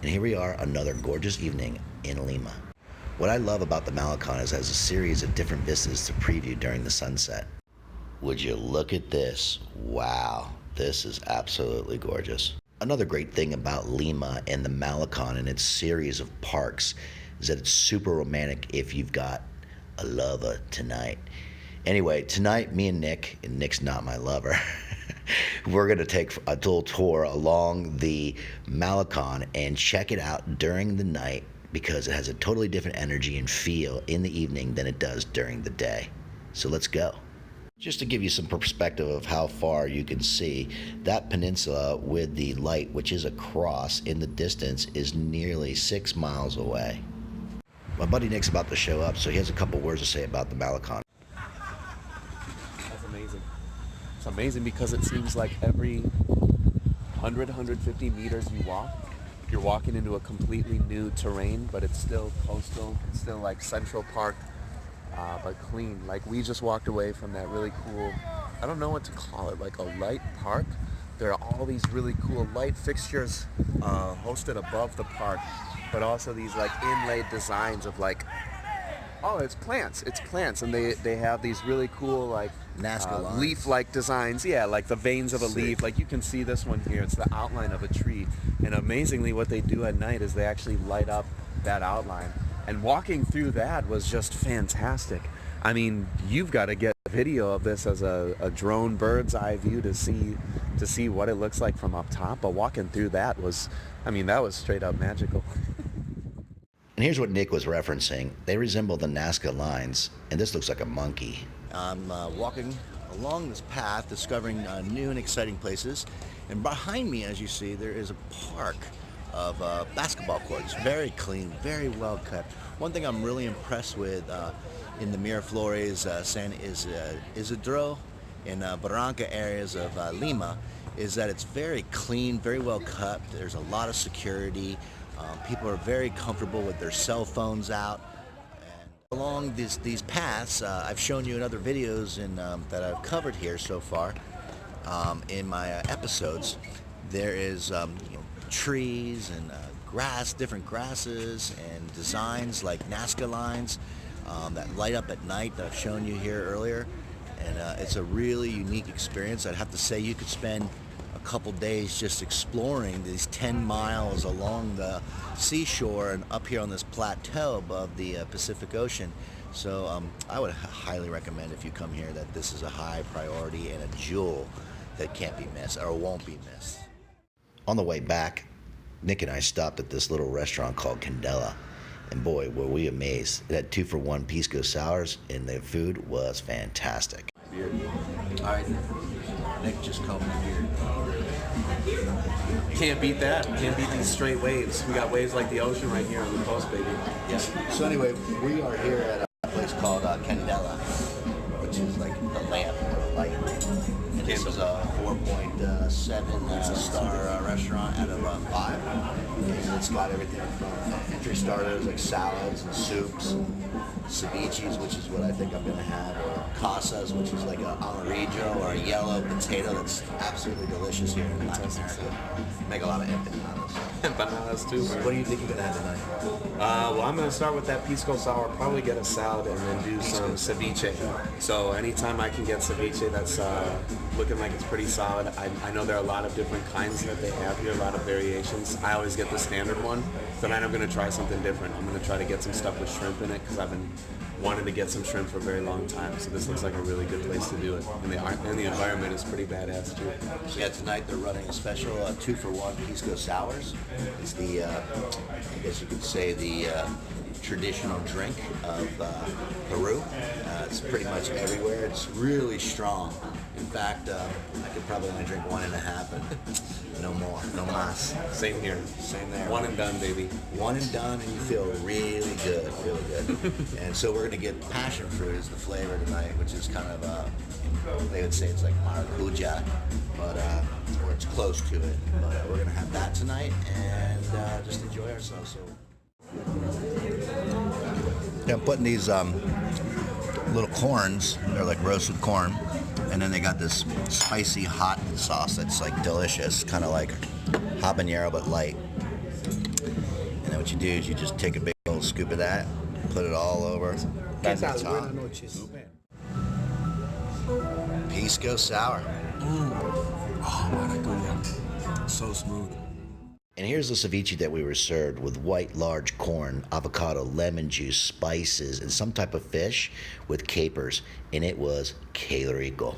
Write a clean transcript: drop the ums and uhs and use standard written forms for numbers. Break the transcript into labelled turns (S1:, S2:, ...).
S1: And here we are, another gorgeous evening in Lima. What I love about the Malecon is it has a series of different vistas to preview during the sunset. Would you look at this? Wow, this is absolutely gorgeous. Another great thing about Lima and the Malecon and its series of parks is that it's super romantic if you've got a lover tonight. Anyway, tonight, me and Nick's not my lover, we're going to take a little tour along the Malecon and check it out during the night because it has a totally different energy and feel in the evening than it does during the day. So let's go. Just to give you some perspective of how far you can see, that peninsula with the light, which is across in the distance, is nearly 6 miles away. My buddy Nick's about to show up, so he has a couple words to say about the Malecon.
S2: That's amazing. It's amazing because it seems like every 100, 150 meters you walk, you're walking into a completely new terrain, but it's still coastal. It's still like Central Park, but clean. Like we just walked away from that really cool, I don't know what to call it, like a light park. There are all these really cool light fixtures hosted above the park, but also these like inlaid designs of like, oh, it's plants, and they have these really cool like leaf-like designs, yeah, like the veins of a leaf. Like you can see this one here, it's the outline of a tree, and amazingly what they do at night is they actually light up that outline, and walking through that was just fantastic. I mean, you've got to get a video of this as a drone bird's eye view to see what it looks like from up top, but walking through that was, I mean, that was straight up magical.
S1: And here's what Nick was referencing. They resemble the Nazca lines, and this looks like a monkey.
S3: I'm walking along this path, discovering new and exciting places. And behind me, as you see, there is a park of basketball courts. Very clean, very well kept. One thing I'm really impressed with in the Miraflores, San Isidro, and Barranca areas of Lima is that it's very clean, very well kept. There's a lot of security. People are very comfortable with their cell phones out. And along these paths, I've shown you in other videos that I've covered here so far in my episodes. There is trees and grass, different grasses and designs like Nazca lines that light up at night that I've shown you here earlier. And it's a really unique experience. I'd have to say you could spend a couple days just exploring these 10 miles along the seashore and up here on this plateau above the Pacific Ocean. So I would highly recommend, if you come here, that this is a high priority and a jewel that can't be missed or won't be missed.
S1: On the way back, Nick and I stopped at this little restaurant called Candeleria, and boy, were we amazed. It had 2-for-1 pisco sours, and the food was fantastic.
S3: All right, Nick just combed the beard.
S2: Can't beat that. Can't beat these straight waves. We got waves like the ocean right here on the coast, baby.
S3: Yes. So anyway, we are here at a place called Candela, which is like the lamp or light. And this is a 4.7 star restaurant out of 5. And it's got everything from entry starters like salads and soups, ceviches, which is what I think I'm going to have, or casas, which is like a amarillo or a yellow potato that's absolutely delicious here in Latin America. Make a lot of empanadas.
S2: Empanadas too.
S3: What do you think you're going to have tonight?
S2: Well, I'm going to start with that pisco sour, probably get a salad, and then do some ceviche. So anytime I can get ceviche, that's looking like it's pretty solid. I know there are a lot of different kinds that they have here, a lot of variations. I always get the standard one. Tonight I'm going to try something different. I'm going to try to get some stuff with shrimp in it because I've been wanting to get some shrimp for a very long time. So this looks like a really good place to do it. And the environment is pretty badass too.
S3: So yeah, tonight they're running a special 2-for-1 pisco sours. It's the, I guess you could say, the traditional drink of Peru. It's pretty much everywhere. It's really strong. In fact, I could probably only drink 1.5 and no more, no mas.
S2: Same here.
S3: Same there.
S2: One and done, baby.
S3: One and done, and you feel really good, really good. And so we're going to get passion fruit as the flavor tonight, which is kind of, they would say it's like maracuja, but or it's close to it. But we're going to have that tonight and just enjoy ourselves. So. Yeah, I'm putting these little corns. They're like roasted corn. And then they got this spicy hot sauce that's like delicious, kind of like habanero but light. what you do is you just take a big old scoop of that, put it all over. That's the top. Pisco sour.
S4: Oh, maracuya. So smooth.
S1: And here's the ceviche that we were served with white large corn, avocado, lemon juice, spices, and some type of fish with capers. And it was que rico.